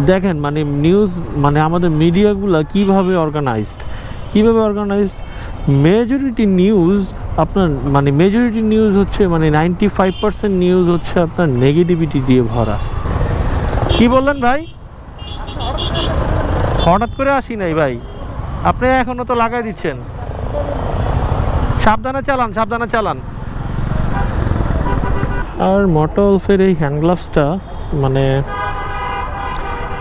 দেখেন মানে নিউজ মানে আমাদের মিডিয়াগুলো কিভাবে অর্গানাইজড মেজরিটি নিউজ আপনার মানে মেজরিটি নিউজ হচ্ছে মানে 95% নিউজ হচ্ছে আপনার নেগেটিভিটি দিয়ে ভরা। কি বললেন ভাই? হঠাৎ করে আসি নাই ভাই, আপনি এখনো তো লাগাই দিচ্ছেন। সাবধানে চালান। আর মটোলফের এই হ্যান্ড গ্লাভসটা মানে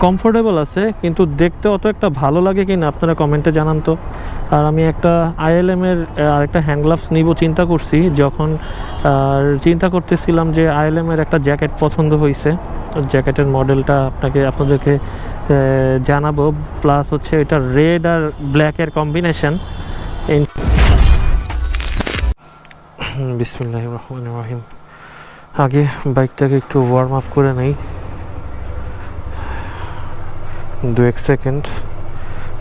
কমফোর্টেবল আছে, কিন্তু দেখতে অত একটা ভালো লাগে কিনা আপনারা কমেন্টে জানান তো। আর আমি একটা ILM এর আরেকটা হ্যান্ড গ্লাভস নিব চিন্তা করছি, যখন চিন্তা করতেছিলাম যে ILM এর একটা জ্যাকেট পছন্দ হয়েছে, জ্যাকেটের মডেলটা আপনাদেরকে জানাবো। প্লাস হচ্ছে এটা রেড আর ব্ল্যাকের কম্বিনেশন। বিসমিল্লাহির রহমানির রহিম। আগে বাইকটাকে একটু ওয়ার্ম আপ করে নেই, 2-1 সেকেন্ড।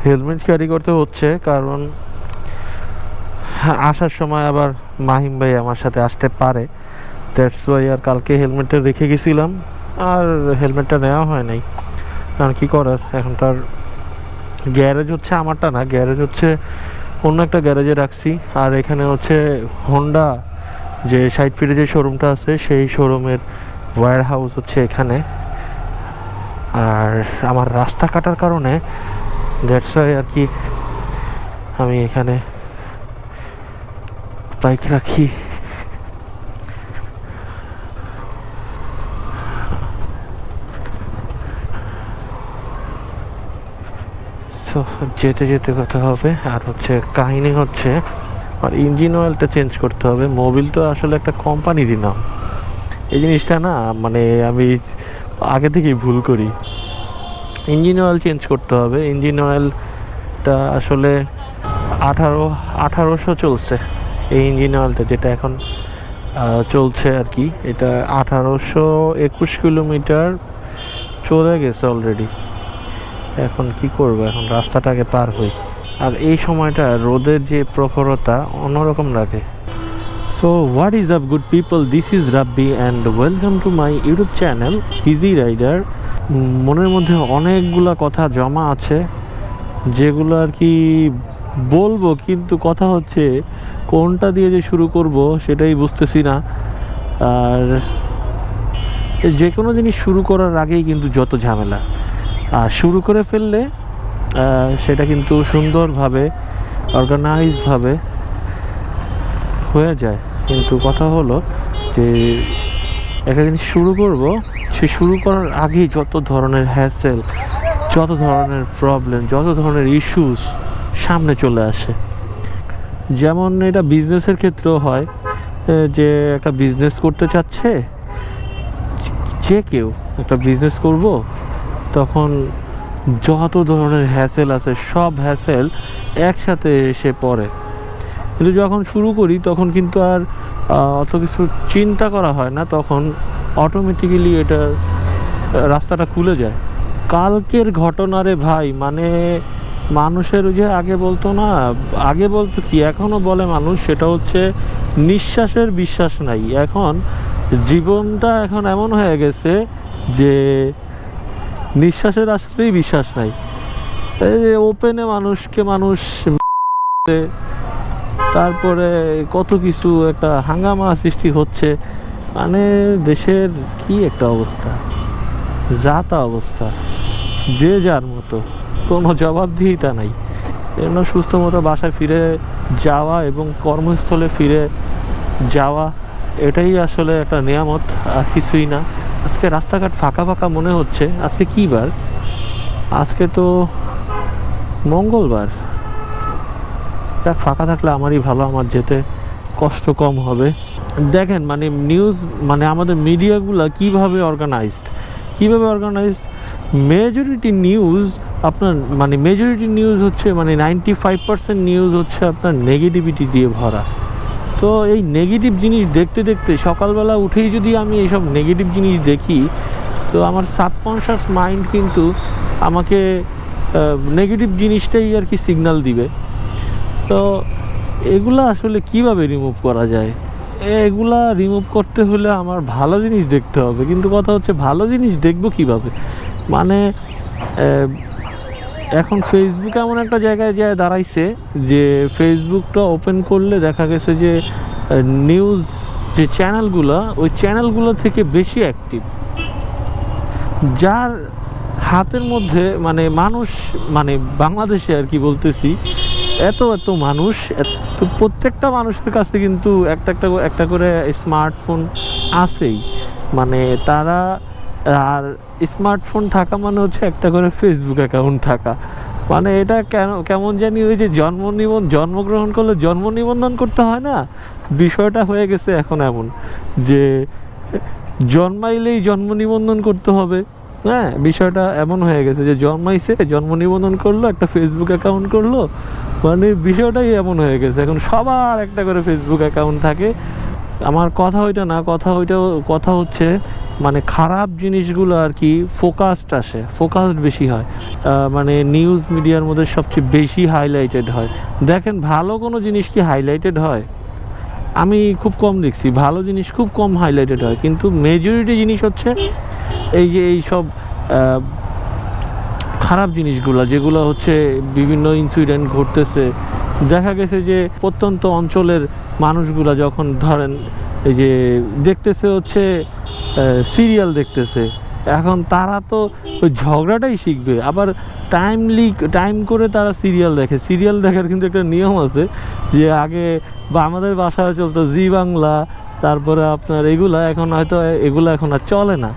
হেলমেট ক্যারি করতে হচ্ছে কারণ আসার সময় আবার মাহিম ভাই আমার সাথে আসতে পারে, দ্যাটস ওয়াই। আর কালকে হেলমেটটা রেখে গেছিলাম আর হেলমেটটা নেওয়া হয় নাই। কারণ কী করার, এখন তার গ্যারেজ হচ্ছে আমারটা না, গ্যারেজ হচ্ছে অন্য একটা গ্যারেজে রাখছি। আর এখানে হচ্ছে হোন্ডা যে 60 ফিটে যে শোরুমটা আছে সেই শোরুমের ওয়্যার হাউস হচ্ছে এখানে। আর আমার রাস্তা কাটার কারণে দ্যাটস ওয়াই আর কি আমি এখানে বাইক রাখি। তো যেতে যেতে কথা হবে। আর হচ্ছে কাহিনী হচ্ছে আর ইঞ্জিন অয়েলটা চেঞ্জ করতে হবে। মোবিল তো আসলে একটা কোম্পানিরই নাম, এই জিনিসটা না মানে আমি আগে থেকেই ভুল করি। ইঞ্জিন অয়েল চেঞ্জ করতে হবে। ইঞ্জিন অয়েলটা আসলে 1800 চলছে এই ইঞ্জিন অয়েলটা, যেটা এখন চলছে আর কি। এটা 1821 কিলোমিটার চলে গেছে অলরেডি। এখন কি করব, এখন রাস্তাটাকে পার হই। আর এই সময়টা রোদের যে প্রখরতা অন্যরকম লাগে। So what is up good people, this is Rabbi and welcome to my YouTube channel Easy Rider. মনের মধ্যে অনেকগুলা কথা জমা আছে যেগুলো আর কি বলবো, কিন্তু কথা হচ্ছে কোনটা দিয়ে যে শুরু করব সেটাই বুঝতেছি না। আর যে কোনো জিনিস শুরু করার আগেই কিন্তু যত ঝামেলা, আর শুরু করে ফেললে সেটা কিন্তু সুন্দরভাবে অর্গানাইজভাবে হয়ে যায়। কিন্তু কথা হলো যে একটা জিনিস শুরু করব, সে শুরু করার আগেই যত ধরনের হ্যাসেল, যত ধরনের প্রবলেম, যত ধরনের ইস্যুস সামনে চলে আসে। যেমন এটা বিজনেসের ক্ষেত্রেও হয়, যে একটা বিজনেস করতে চাচ্ছে, যে কেউ একটা বিজনেস করব, তখন যত ধরনের হ্যাসেল আছে সব হ্যাসেল একসাথে এসে পড়ে। কিন্তু যখন শুরু করি তখন কিন্তু আর অত কিছু চিন্তা করা হয় না, তখন অটোমেটিক্যালি এটা রাস্তাটা খুলে যায়। কালকের ঘটনারে ভাই, মানে মানুষের যে আগে বলতো না, আগে বলতো কি এখনও বলে মানুষ, সেটা হচ্ছে নিঃশ্বাসের বিশ্বাস নাই। এখন জীবনটা এখন এমন হয়ে গেছে যে নিঃশ্বাসের আসলেই বিশ্বাস নাই। এই যে ওপেনে মানুষকে মানুষ, তারপরে কত কিছু একটা হাঙ্গামা সৃষ্টি হচ্ছে। মানে দেশের কি একটা অবস্থা, যা তা অবস্থা, যে যার মতো, কোনো জবাবদিহিতা নাই। এজন্য সুস্থ মতো বাসায় ফিরে যাওয়া এবং কর্মস্থলে ফিরে যাওয়া, এটাই আসলে একটা নিয়ামত, আর কিছুই না। আজকে রাস্তাঘাট ফাঁকা ফাঁকা মনে হচ্ছে। আজকে কী বার? আজকে তো মঙ্গলবার। যাক, ফাঁকা থাকলে আমারই ভালো, আমার যেতে কষ্ট কম হবে। দেখেন মানে নিউজ মানে আমাদের মিডিয়াগুলো কিভাবে অর্গানাইজড মেজরিটি নিউজ আপনার মানে মেজরিটি নিউজ হচ্ছে মানে 95% নিউজ হচ্ছে আপনার নেগেটিভিটি দিয়ে ভরা। তো এই নেগেটিভ জিনিস দেখতে দেখতে সকালবেলা উঠেই যদি আমি এইসব নেগেটিভ জিনিস দেখি, তো আমার সাবকনশাস মাইন্ড কিন্তু আমাকে নেগেটিভ জিনিসটাই আর কি সিগন্যাল দিবে। তো এগুলা আসলে কিভাবে রিমুভ করা যায়? এগুলা রিমুভ করতে হলে আমার ভালো জিনিস দেখতে হবে, কিন্তু কথা হচ্ছে ভালো জিনিস দেখবো কিভাবে? মানে এখন ফেসবুক এমন একটা জায়গায় যায় দাঁড়াইছে যে ফেসবুকটা ওপেন করলে দেখা গেছে যে নিউজ যে চ্যানেলগুলো, ওই চ্যানেলগুলো থেকে বেশি অ্যাক্টিভ, যার হাতের মধ্যে মানে মানুষ, মানে বাংলাদেশে আর কি বলতেছি, এত এত মানুষ, তো প্রত্যেকটা মানুষের কাছে কিন্তু একটা করে স্মার্টফোন আছেই। মানে তারা, আর স্মার্টফোন থাকা মানে হচ্ছে একটা করে ফেসবুক অ্যাকাউন্ট থাকা। মানে এটা কেমন জানি ওই যে জন্মগ্রহণ করলে জন্ম নিবন্ধন করতে হয় না, বিষয়টা হয়ে গেছে এখন এমন যে জন্মাইলেই জন্ম নিবন্ধন করতে হবে। হ্যাঁ, বিষয়টা এমন হয়ে গেছে যে জন্মাইছে, জন্ম নিবন্ধন করলো, একটা ফেসবুক অ্যাকাউন্ট করলো, মানে বিষয়টাই এমন হয়ে গেছে এখন সবার একটা করে ফেসবুক অ্যাকাউন্ট থাকে। আমার কথা ওইটা না, কথা হচ্ছে মানে খারাপ জিনিসগুলো আর কি ফোকাসড বেশি হয়, মানে নিউজ মিডিয়ার মধ্যে সবচেয়ে বেশি হাইলাইটেড হয়। দেখেন ভালো কোনো জিনিস কি হাইলাইটেড হয়? আমি খুব কম দেখছি, ভালো জিনিস খুব কম হাইলাইটেড হয়, কিন্তু মেজরিটি জিনিস হচ্ছে এই যে এই সব খারাপ জিনিসগুলো, যেগুলো হচ্ছে বিভিন্ন ইনসিডেন্ট ঘটতেছে। দেখা গেছে যে প্রত্যন্ত অঞ্চলের মানুষগুলা যখন ধরেন এই যে দেখতেছে হচ্ছে সিরিয়াল দেখতেছে, এখন তারা তো ওই ঝগড়াটাই শিখবে, আবার টাইম করে তারা সিরিয়াল দেখে। সিরিয়াল দেখার কিন্তু একটা নিয়ম আছে, যে আগে বা আমাদের বাসায় চলতো জি বাংলা, তারপরে আপনার এগুলা, এখন হয়তো এগুলো এখন আর চলে না।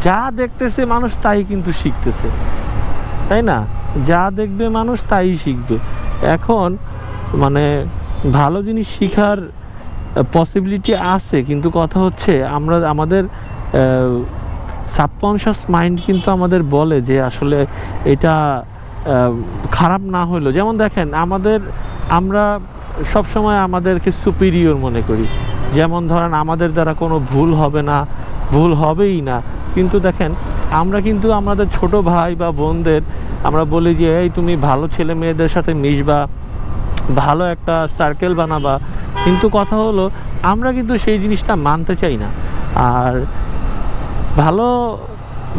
যা দেখতেছে মানুষ তাই কিন্তু শিখতেছে, তাই না? যা দেখবে মানুষ তাই শিখবে। এখন মানে ভালো জিনিস শেখার পসিবিলিটি আছে, কিন্তু কথা হচ্ছে আমাদের সাবকনশিয়াস মাইন্ড কিন্তু আমাদের বলে যে আসলে এটা খারাপ না হইলো। যেমন দেখেন আমরা সবসময় আমাদেরকে সুপিরিয়র মনে করি, যেমন ধরেন আমাদের দ্বারা কোনো ভুল হবে না, ভুল হবেই না। কিন্তু দেখেন আমরা কিন্তু আমাদের ছোট ভাই বা বোনদের আমরা বলি যে এই তুমি ভালো ছেলে মেয়েদের সাথে মিশবা, ভালো একটা সার্কেল বানাবা, কিন্তু কথা হলো আমরা কিন্তু সেই জিনিসটা মানতে চাই না। আর ভালো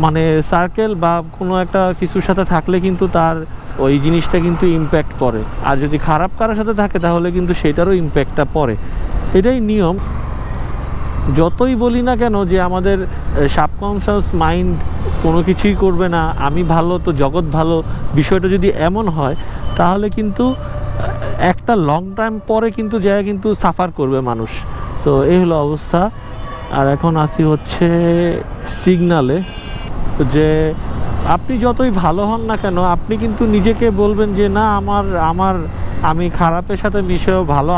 মানে সার্কেল বা কোনো একটা কিছুর সাথে থাকলে কিন্তু তার ওই জিনিসটা কিন্তু ইম্প্যাক্ট পড়ে, আর যদি খারাপ কারোর সাথে থাকে তাহলে কিন্তু সেটারও ইম্প্যাক্টটা পড়ে। এটাই নিয়ম। যতই বলি না কেন যে আমাদের সাবকনশিয়াস মাইন্ড কোনো কিছুই করবে না, আমি ভালো তো জগৎ ভালো, বিষয়টা যদি এমন হয় তাহলে কিন্তু একটা লং টাইম পরে কিন্তু যায় কিন্তু সাফার করবে মানুষ। তো এই হলো অবস্থা। আর এখন আসি হচ্ছে সিগনালে, যে আপনি যতই ভালো হন না কেন আপনি কিন্তু নিজেকে বলবেন যে না আমি খারাপের সাথে মিশেও ভালো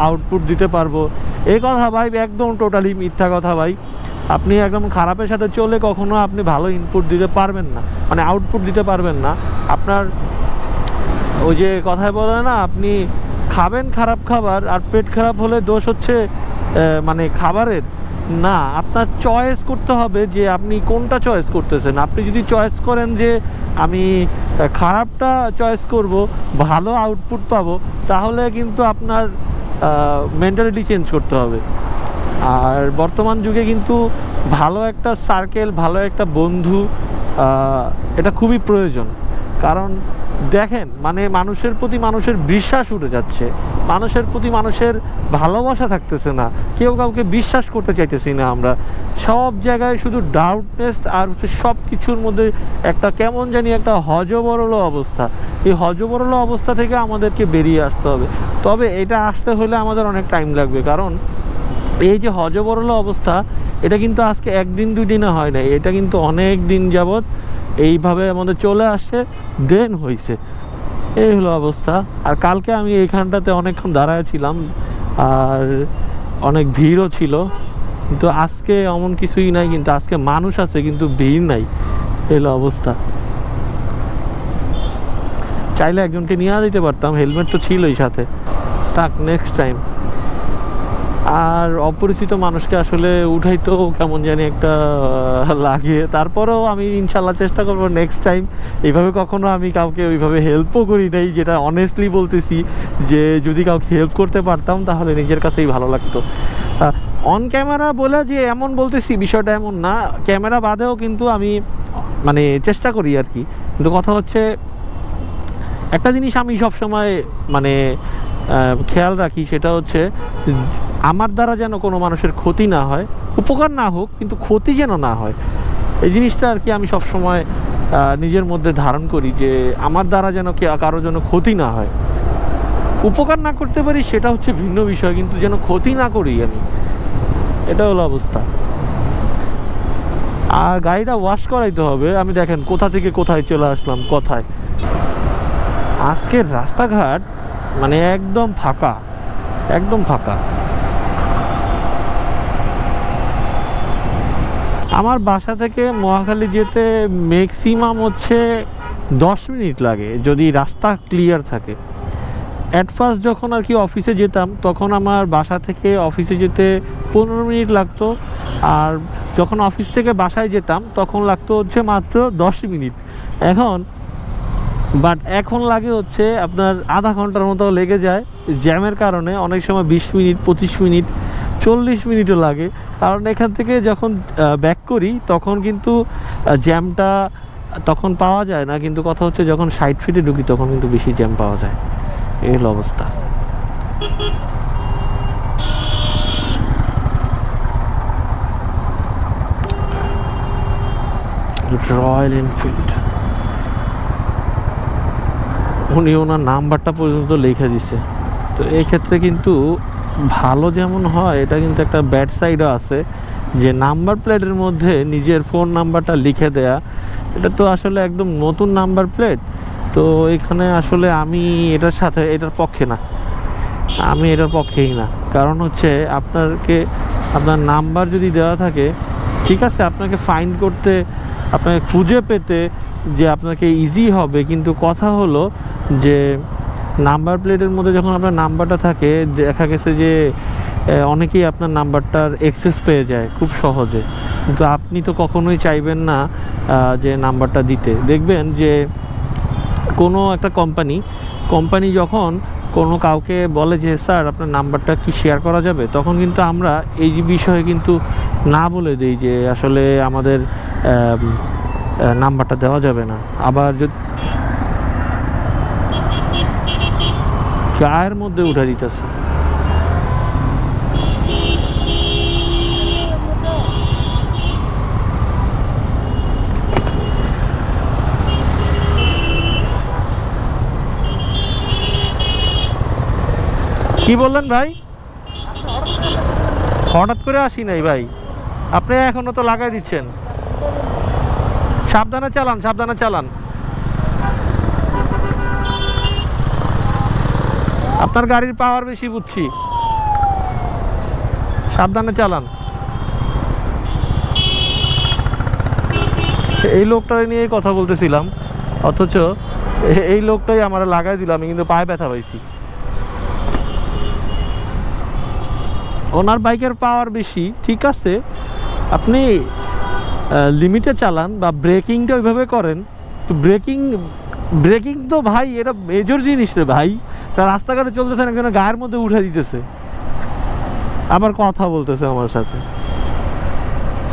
আউটপুট দিতে পারবো। এই কথা ভাই একদম টোটালি মিথ্যা কথা ভাই। আপনি একদম খারাপের সাথে চলে কখনো আপনি ভালো ইনপুট দিতে পারবেন না, মানে আউটপুট দিতে পারবেন না। আপনার ওই যে কথায় বলে না, আপনি খাবেন খারাপ খাবার আর পেট খারাপ হলে দোষ হচ্ছে মানে খাবারের না, আপনার চয়েস করতে হবে যে আপনি কোনটা চয়েস করতেছেন। আপনি যদি চয়েস করেন যে আমি খারাপটা চয়েস করব, ভালো আউটপুট পাবো, তাহলে কিন্তু আপনার মেন্টালিটি চেঞ্জ করতে হবে। আর বর্তমান যুগে কিন্তু ভালো একটা সার্কেল, ভালো একটা বন্ধু এটা খুবই প্রয়োজন। কারণ দেখেন মানে মানুষের প্রতি মানুষের বিশ্বাস উঠে যাচ্ছে, মানুষের প্রতি মানুষের ভালোবাসা থাকতেছে না, কেউ কাউকে বিশ্বাস করতে চাইতেছি না। আমরা সব জায়গায় শুধু ডাউটনেস, আর হচ্ছে সব কিছুর মধ্যে একটা কেমন জানি একটা হজবরল অবস্থা। এই হজবরল অবস্থা থেকে আমাদেরকে বেরিয়ে আসতে হবে। তবে এটা আসতে হলে আমাদের অনেক টাইম লাগবে, কারণ এই যে হজবরল অবস্থা এটা কিন্তু আজকে একদিন দুদিনে হয় না, এটা কিন্তু অনেক দিন যাবৎ এইভাবে আমাদের চলে আসছে, দেন হয়েছে। এই হলো অবস্থা। আর কালকে আমি এইখানটাতে অনেকক্ষণ দাঁড়ায় ছিলাম আর অনেক ভিড়ও ছিল, কিন্তু আজকে এমন কিছুই নাই, কিন্তু আজকে মানুষ আছে কিন্তু ভিড় নাই। এই হলো অবস্থা। চাইলে একজনকে নিয়ে যেতে পারতাম, হেলমেট তো ছিলই সাথে, থাক নেক্সট টাইম। আর অপরিচিত মানুষকে আসলে উঠাইতেও কেমন জানি একটা লাগে, তারপরেও আমি ইনশাল্লাহ চেষ্টা করবো নেক্সট টাইম এইভাবে কখনো আমি কাউকে ওইভাবে হেল্পও করি নাই, যেটা অনেস্টলি বলতেছি যে যদি কাউকে হেল্প করতে পারতাম তাহলে নিজের কাছেই ভালো লাগতো। অন ক্যামেরা বলে যে এমন বলতেছি বিষয়টা এমন না, ক্যামেরা বাদেও কিন্তু আমি মানে চেষ্টা করি আর কি। কিন্তু কথা হচ্ছে একটা জিনিস আমি সবসময় মানে খেয়াল রাখি, সেটা হচ্ছে আমার দ্বারা যেন কোনো মানুষের ক্ষতি না হয়, উপকার না হোক কিন্তু ক্ষতি যেন না হয়। এই জিনিসটা আর কি আমি সবসময় নিজের মধ্যে ধারণ করি, যে আমার দ্বারা যেন কারো যেন ক্ষতি না হয়। উপকার না করতে পারি সেটা হচ্ছে ভিন্ন বিষয়, কিন্তু যেন ক্ষতি না করি আমি, এটা হলো অবস্থা। আর গাড়িটা ওয়াশ করাইতে হবে। আমি দেখেন কোথা থেকে কোথায় চলে আসলাম, কথায়। আজকের রাস্তাঘাট মানে একদম ফাঁকা, একদম ফাঁকা। আমার বাসা থেকে মহাখালী যেতে ম্যাক্সিমাম হচ্ছে 10 মিনিট লাগে যদি রাস্তা ক্লিয়ার থাকে। অ্যাট ফার্স্ট যখন আর কি অফিসে যেতাম, তখন আমার বাসা থেকে অফিসে যেতে 15 মিনিট লাগতো, আর যখন অফিস থেকে বাসায় যেতাম তখন লাগতো হচ্ছে মাত্র 10 মিনিট। এখন লাগে হচ্ছে আপনার আধা ঘন্টার মতো লেগে যায় জ্যামের কারণে। অনেক সময় 20 মিনিট, 25 মিনিট, 40 মিনিটও লাগে। কারণ এখান থেকে যখন ব্যাক করি তখন কিন্তু জ্যামটা তখন পাওয়া যায় না, কিন্তু কথা হচ্ছে যখন সাইড ফিটে ঢুকি তখন কিন্তু বেশি জ্যাম পাওয়া যায়। এই হলো অবস্থা। রয়্যাল এনফিল্ড, উনি ওনার নাম্বারটা পর্যন্ত লিখে দিছে। তো এই ক্ষেত্রে কিন্তু ভালো যেমন হয়, এটা কিন্তু একটা ব্যাড সাইডও আছে, যে নাম্বার প্লেটের মধ্যে নিজের ফোন নাম্বারটা লিখে দেয়া। এটা তো আসলে একদম নতুন নাম্বার প্লেট, তো এখানে আসলে আমি এটার পক্ষে না, আমি এটার পক্ষেই না। কারণ হচ্ছে আপনার নাম্বার যদি দেওয়া থাকে, ঠিক আছে, আপনাকে ফাইন্ড করতে, আপনাকে খুঁজে পেতে যে আপনাকে ইজি হবে, কিন্তু কথা হলো যে নাম্বার প্লেটের মধ্যে যখন আপনার নাম্বারটা থাকে, দেখা গেছে যে অনেকেই আপনার নাম্বারটার অ্যাক্সেস পেয়ে যায় খুব সহজে, কিন্তু আপনি তো কখনোই চাইবেন না যে নাম্বারটা দিতে। দেখবেন যে কোনো একটা কোম্পানি যখন কোনো কাউকে বলে যে স্যার আপনার নাম্বারটা কি শেয়ার করা যাবে, তখন কিন্তু আমরা এই বিষয়ে কিন্তু না বলে দিই যে আসলে আমাদের নাম্বারটা দেওয়া যাবে না। আবার যদি গায়ের মধ্যে উঠে দিতেছে, কি বললেন ভাই? হঠাৎ করে আসি নাই ভাই, আপনি এখনো তো লাগাই দিচ্ছেন। সাবধানে চালান, সাবধানে চালান। আপনার গাড়ির পাওয়ার বেশি বুঝছি, সাবধানে চালান। এই লোকটাই নিয়ে কথা বলতেছিলাম, অথচ এই লোকটাই আমার লাগাই দিল, আমি কিন্তু পায়ে ব্যথা পাইছি। ওনার বাইকের পাওয়ার বেশি, ঠিক আছে, আপনি লিমিটে চালান বা ব্রেকিংটা ওইভাবে করেন। তো ব্রেকিং তো ভাই এটা মেজর জিনিস রে ভাই। রাস্তাঘাটে চলতেছেন, একজনের গায়ের মধ্যে উঠে দিতেছে, আবার কথা বলতেছে আমার সাথে।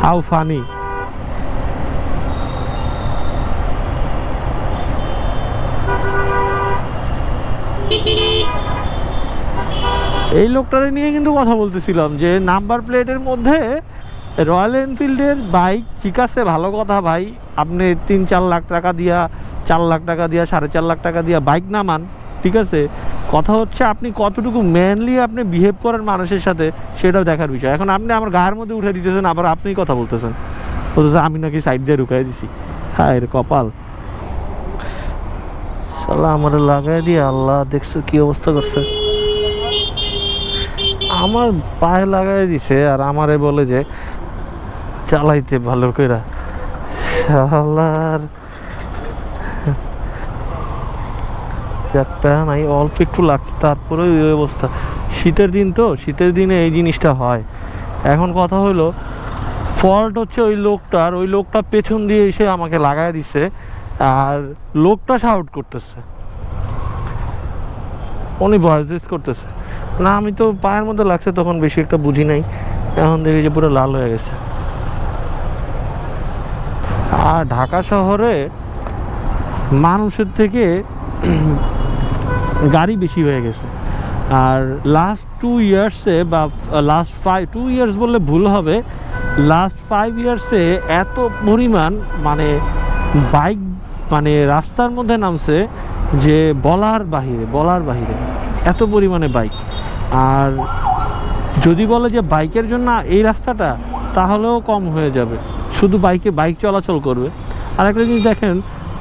How funny. এই লোকটারে নিয়ে কিন্তু কথা বলতেছিলাম যে নাম্বার প্লেটের মধ্যে রয়্যাল এনফিল্ডের বাইক, ঠিক আছে, ভালো কথা ভাই, আপনি 3-4 লাখ টাকা দিয়া, 4 লাখ টাকা দিয়া, 4.5 লাখ টাকা দিয়া বাইক নামান, ঠিক আছে। কথা হচ্ছে আপনি কতটুকু ম্যানলি আপনি বিহেভ করেন মানুষের সাথে, সেটাও দেখার বিষয়। এখন আপনি আমার গায়ের মধ্যে উঠে দিতেছেন, আবার আপনি কথা বলতেছেন, বলতেছে আমি নাকি সাইড দিয়ে ঢুকাই দিছি। হ্যাঁ, এর কপাল শালা আমার লাগাই দিয়ে, আল্লাহ দেখছো কি অবস্থা করছে। আমার পায়ে লাগাই দিছে আর আমারে বলে যে চালাইতে ভালো কইরা। শালার নাই, অল্প একটু লাগছে, তারপরে ওই অবস্থা। শীতের দিন তো, শীতের দিনে এই জিনিসটা হয়। এখন কথা হলো ফল্ট হচ্ছে ওই লোকটা পেছন দিয়ে এসে আমাকে লাগাই দিছে, আর লোকটা শাউট করতেছে, উনি ভয়েস রেস করতেছে না। আমি তো পায়ের মধ্যে লাগছে তখন বেশি একটা বুঝি নাই, এখন দেখি যে পুরো লাল হয়ে গেছে। আর ঢাকা শহরে মানুষের থেকে গাড়ি বেশি হয়ে গেছে। আর লাস্ট 2 ইয়ার্সে বা লাস্ট 2 ইয়ার্স বললে ভুল হবে, লাস্ট 5 ইয়ার্সে এত পরিমাণ মানে বাইক মানে রাস্তার মধ্যে নামছে যে বলার বাহিরে এত পরিমাণে বাইক। আর যদি বলে যে বাইকের জন্য এই রাস্তাটা, তাহলেও কম হয়ে যাবে, শুধু বাইক চলাচল করবে। আর একটা জিনিস দেখেন,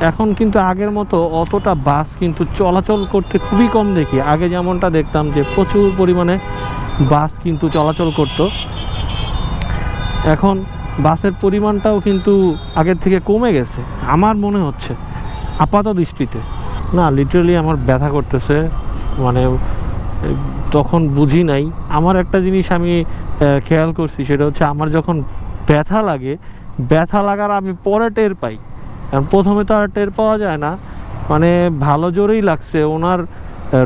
এখন কিন্তু আগের মতো অতটা বাস কিন্তু চলাচল করতে খুবই কম দেখি। আগে যেমনটা দেখতাম যে প্রচুর পরিমাণে বাস কিন্তু চলাচল করতো, এখন বাসের পরিমাণটাও কিন্তু আগের থেকে কমে গেছে আমার মনে হচ্ছে আপাত দৃষ্টিতে। না, লিটারালি আমার ব্যথা করতেছে, মানে তখন বুঝি নাই। আমার একটা জিনিস আমি খেয়াল করছি, সেটা হচ্ছে আমার যখন ব্যথা লাগার আমি পরে টের পাই, প্রথমে তো আর টের পাওয়া যায় না। মানে ভালো জোরেই লাগছে। ওনার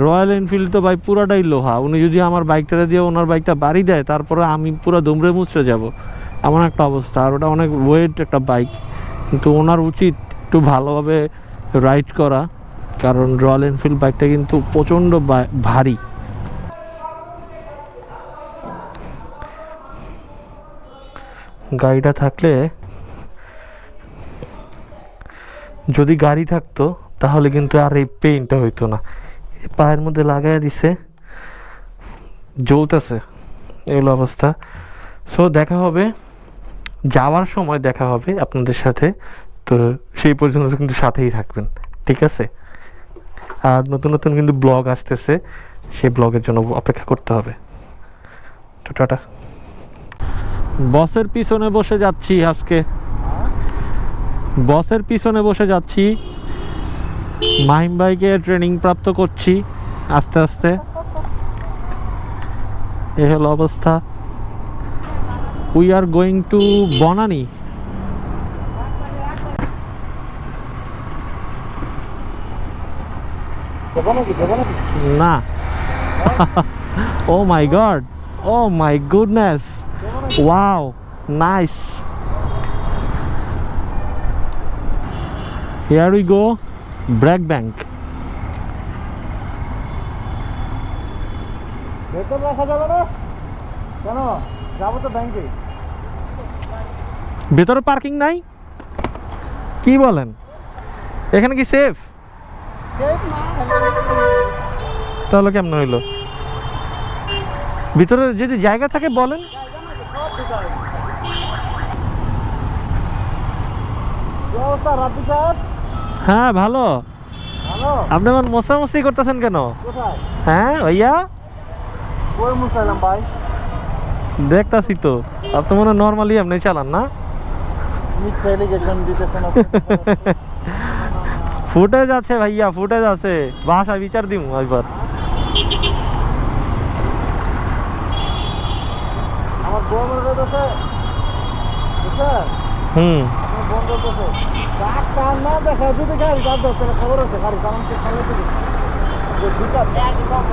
রয়্যাল এনফিল্ড তো ভাই পুরাটাই লোহা, উনি যদি আমার বাইকটা দিয়ে ওনার বাইকটা বাড়ি দেয়, তারপরে আমি পুরো দুমড়ে মুচড়ে যাব, এমন একটা অবস্থা। আর ওটা অনেক ওয়েট একটা বাইক, কিন্তু ওনার উচিত একটু ভালোভাবে রাইড করা, কারণ রয়্যাল এনফিল্ড বাইকটা কিন্তু প্রচণ্ড ভারী। গাড়িটা থাকলে, যদি গাড়ি থাকতো তাহলে কিন্তু আর এই পেইনটা হইতো না। পায়ের মধ্যে লাগাই দিছে, জ্বলতেছে, এগুলো অবস্থা। সো দেখা হবে, যাওয়ার সময় দেখা হবে আপনাদের সাথে। তো সেই পর্যন্ত কিন্তু সাথেই থাকবেন, ঠিক আছে? আর নতুন নতুন কিন্তু ব্লগ আসতেছে, সেই ব্লগের জন্য অপেক্ষা করতে হবে। তো টাটা। বসের পিছনে বসে যাচ্ছি আজকে, বসের পিছনে বসে যাচ্ছি, মাহিম ভাইকে ট্রেনিং প্রাপ্ত করছি আস্তে আস্তে। এ হলো অবস্থা। We are going to Banani. না, oh my god, oh my goodness, wow, nice. Here we go, Bragg Bank. বেতন রাখা যাবে না কেন? যাবো তো ব্যাংকে। ভেতরে পার্কিং নাই? কি বলেন? এখানে কি সেফ? তাহলে কেমন হইলো? ভিতরে যদি জায়গা থাকে বলেন। হ্যাঁ, ভালো। আপনি আমার মশামশি করতেছেন কেন? হ্যাঁ ভাইয়া, দেখতাছি তো আপনি মনে নর্মালি আপনি চালান না। ফুটেজ আছে ভাইয়া, ফুটেজ আছে, বাসা বিচার দিমু একবার। আমার বোন বলতেছে, না দেখা যদি গাড়ি যার দরকার খবর আছে, গাড়ি চালান ঠিক আছে একদম।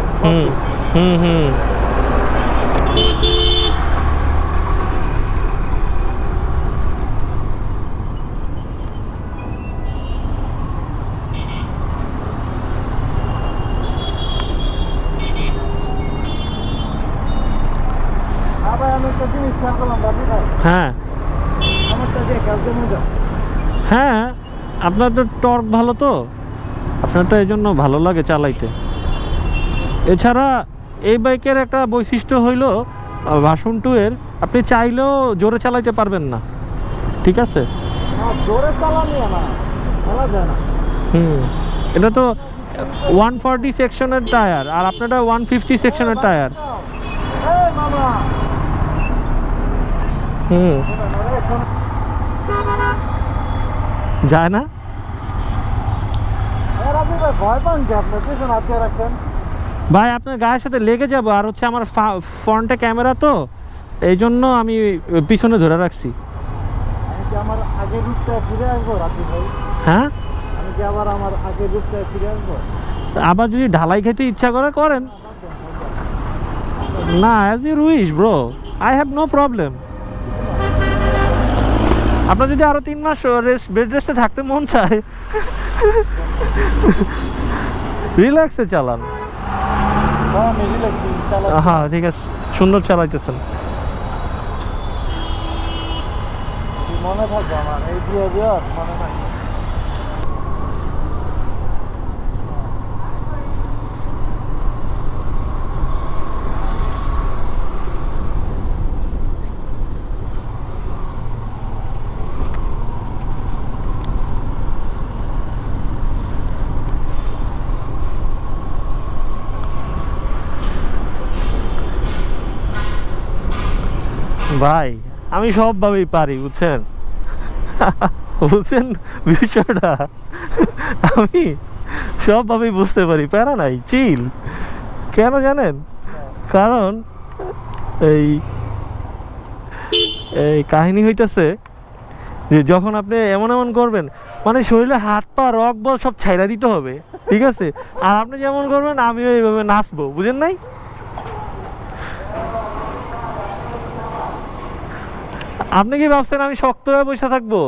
হ্যাঁ হ্যাঁ, আপনার তো টর্ক ভালো, তো আপনারটা এই জন্য ভালো লাগে চালাইতে। এছাড়া এই বাইকের একটা বৈশিষ্ট্য হইল ভার্সন 2 এর, আপনি চাইলেও জোরে চালাইতে পারবেন না, ঠিক আছে? জোরে চালানো না, চালা যায় না। এটা তো 140 সেকশনের টায়ার, আর আপনারটা 150 সেকশনের টায়ার। যায় না। ভাই আপনার গায়ের সাথে লেগে যাবো, আর হচ্ছে আমার ফ্রন্টে ক্যামেরা, তো এই জন্য আমি পিছনে ধরে রাখছি। আমার আগের রুটটা ফিরে আসবো রাজু ভাই। হ্যাঁ, আমি কি আবার আমার আগের রুটটা ফিরে আসবো? আবার যদি ঢালাই খেতে ইচ্ছা করে করেন না, as you wish bro, I have no problem. আপনার যদি আরো 3 মাস বেড রেস্টে থাকতে মন চায়, রিল্যাক্সে চালান। হ্যাঁ আমি রিল্যাক্স চালাই। হ্যাঁ ঠিক আছে, সুন্দর চালাইতেছেন। মনে থাকবে আমার এই বিহেভিয়ার, মনে থাকবে। ভাই আমি সবভাবেই পারি, বুঝছেন? বুঝছেন বিষয়টা? আমি সবভাবেই বুঝতে পারি, প্যারা নাই, চিল। কেন জানেন? কারণ এই এই কাহিনী হইতেছে যে যখন আপনি এমন এমন করবেন, মানে শরীরে হাত পা রক বল সব ছাইড়া দিতে হবে, ঠিক আছে? আর আপনি যেমন করবেন আমিও এইভাবে নাচবো, বুঝেন নাই? আপনি কি ভাবছেন আমি শক্ত হয়ে বসে থাকবো?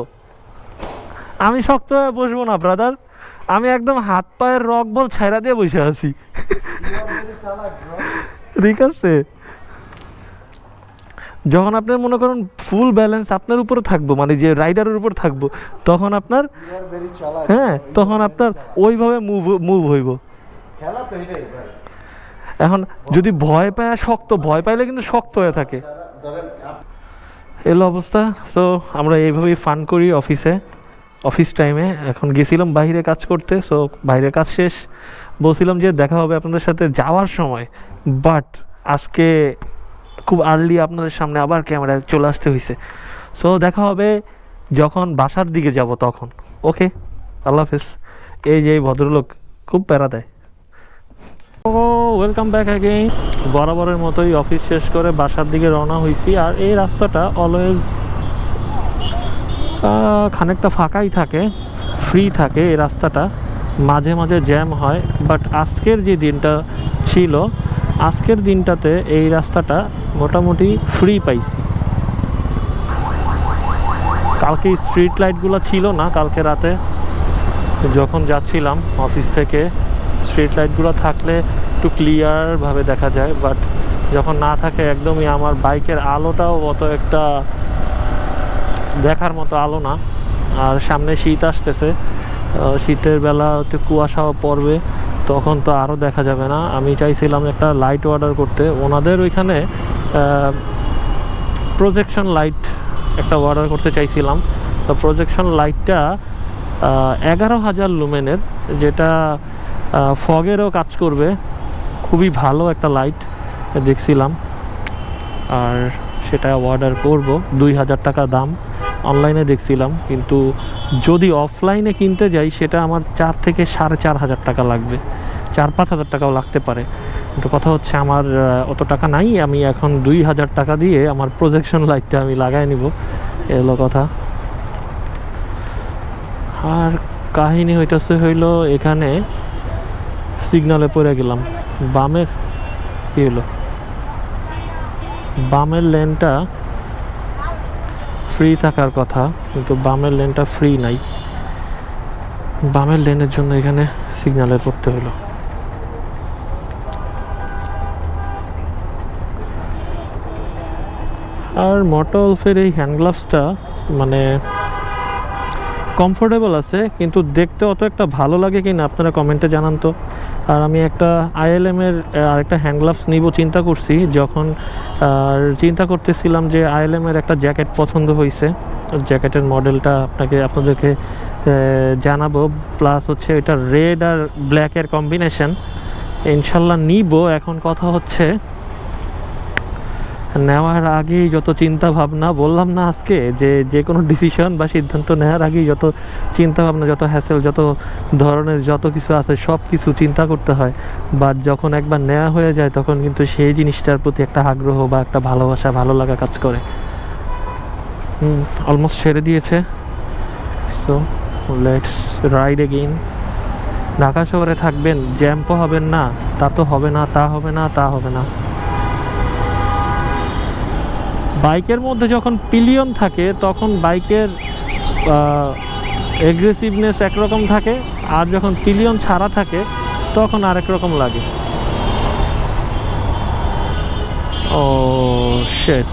আমি শক্ত হয়ে বসবো না ব্রাদার, আমি একদম হাত পায়ের রক বল ছাইড়া দিয়ে বসে আছি, ঠিক আছে? যখন আপনার মনে করেন ফুল ব্যালেন্স আপনার উপরে থাকবো, মানে যে রাইডারের উপর থাকবো, তখন আপনার হ্যাঁ তখন আপনার ওইভাবে মুভ হইব। খেলা তো এটাই ভাই। এখন যদি ভয় পায়, শক্ত ভয় পাইলে কিন্তু শক্ত হয়ে থাকে, ধরেন এলো অবস্থা। সো আমরা এইভাবেই ফান করি অফিস টাইমে। এখন গেছিলাম বাইরে কাজ করতে, সো বাইরে কাজ শেষ, বলছিলাম যে দেখা হবে আপনাদের সাথে যাওয়ার সময়, বাট আজকে খুব আর্লি আপনাদের সামনে আবার ক্যামেরায় চলে আসতে হয়েছে। সো দেখা হবে যখন বাসার দিকে যাব তখন। ওকে, আল্লাহ হাফেজ। এই যে এই ভদ্রলোক খুব প্যারা দেয়। ও ওয়েলকাম ব্যাক অ্যাগেইন। বরাবরের মতোই অফিস শেষ করে বাসার দিকে রওনা হয়েছি। আর এই রাস্তাটা অলওয়েজ খানিকটা ফাঁকাই থাকে, ফ্রি থাকে এই রাস্তাটা, মাঝে মাঝে জ্যাম হয়। বাট আজকের যে দিনটা ছিল, আজকের দিনটাতে এই রাস্তাটা মোটামুটি ফ্রি পাইছি। কালকে স্ট্রিট লাইটগুলো ছিল না, কালকে রাতে যখন যাচ্ছিলাম অফিস থেকে, স্ট্রিট লাইটগুলো থাকলে একটু ক্লিয়ারভাবে দেখা যায়, বাট যখন না থাকে একদমই আমার বাইকের আলোটাও অত একটা দেখার মতো আলো না। আর সামনে শীত আসতেছে, শীতের বেলা একটু কুয়াশাও পড়বে, তখন তো আরও দেখা যাবে না। আমি চাইছিলাম একটা লাইট অর্ডার করতে, ওনাদের ওইখানে প্রজেকশন লাইট একটা অর্ডার করতে চাইছিলাম। তো প্রজেকশন লাইটটা 11,000 লুমেনের, যেটা ফগেরও কাজ করবে, খুবই ভালো একটা লাইট দেখছিলাম। আর সেটা অর্ডার করব, 2,000 টাকা দাম। অনলাইনে দেখছিলাম, কিন্তু যদি অফলাইনে কিনতে যাই সেটা আমার 4 থেকে 4,500 টাকা লাগবে, 4-5 হাজার টাকাও লাগতে পারে। কিন্তু কথা হচ্ছে আমার অত টাকা নাই, আমি এখন 2,000 টাকা দিয়ে আমার প্রজেকশন লাইটটা আমি লাগাই নিব, এলো কথা। আর কাহিনী হইল এখানে সিগনালে পড়ে গেলাম, বামের কী হলো, বামের লেনটা ফ্রি থাকার কথা, কিন্তু বামের লেনটা ফ্রি নাই। বামের লেনের জন্য এখানে সিগনালে পড়তে হলো। আর মটোলফের এই হ্যান্ড গ্লাভসটা মানে কমফোর্টেবল আছে, কিন্তু দেখতে অত একটা ভালো লাগে কিনা আপনারা কমেন্টে জানান তো। আর আমি একটা ILM-এর আরেকটা হ্যান্ড গ্লাভস নিব চিন্তা করছি, যখন চিন্তা করতেছিলাম যে ILM-এর একটা জ্যাকেট পছন্দ হয়েছে, জ্যাকেটের মডেলটা আপনাদেরকে জানাবো। প্লাস হচ্ছে এটা রেড আর ব্ল্যাকের কম্বিনেশন, ইনশাল্লাহ নিব। এখন কথা হচ্ছে নেওয়ার আগেই যত চিন্তা ভাবনা, বললাম না আজকে যে কোনো ডিসিশন বা সিদ্ধান্ত নেওয়ার আগেই যত চিন্তা ভাবনা, যত হ্যাসেল, যত ধরনের যত কিছু আছে সব কিছু চিন্তা করতে হয়। বাট যখন একবার নেওয়া হয়ে যায় তখন কিন্তু সেই জিনিসটার প্রতি একটা আগ্রহ বা একটা ভালোবাসা, ভালো লাগা কাজ করে। অলমোস্ট ছেড়ে দিয়েছে, so let's ride again. Dhaka শহরে থাকবেন, জ্যাম্পও হবেন না, তা তো হবে না, তা হবে না, তা হবে না। বাইকের মধ্যে যখন পিলিয়ন থাকে তখন বাইকের এগ্রেসিভনেস একরকম থাকে, আর যখন পিলিয়ন ছাড়া থাকে তখন আরেক রকম লাগে। ও শেট,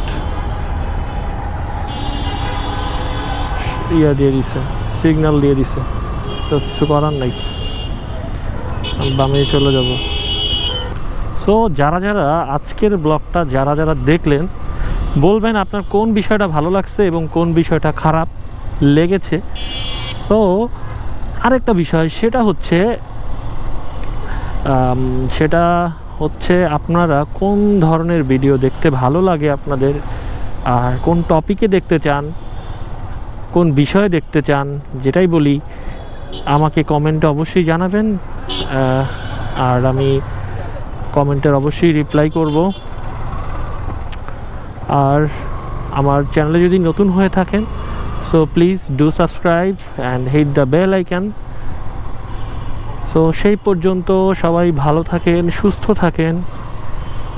ইয়া দিয়ে দিছে, সিগন্যাল দিয়ে দিছে, কিছু করার নাই, বামে চলে যাব। সো যারা যারা আজকের ব্লগটা যারা যারা দেখলেন, বলবেন আপনার কোন বিষয়টা ভালো লাগছে এবং কোন বিষয়টা খারাপ লেগেছে। সো আরেকটা বিষয়, সেটা হচ্ছে আপনারা কোন ধরনের ভিডিও দেখতে ভালো লাগে আপনাদের, আর কোন টপিকে দেখতে চান, কোন বিষয়ে দেখতে চান, যেটাই বলি আমাকে কমেন্টে অবশ্যই জানাবেন, আর আমি কমেন্টের অবশ্যই রিপ্লাই করব। আর আমার চ্যানেলে যদি নতুন হয়ে থাকেন, so please do subscribe and hit the bell icon. So সেই পর্যন্ত সবাই ভালো থাকেন, সুস্থ থাকেন,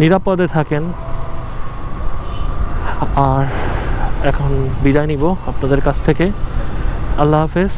নিরাপদে থাকেন। আর এখন বিদায় নিব আপনাদের কাছ থেকে। আল্লাহ হাফেজ।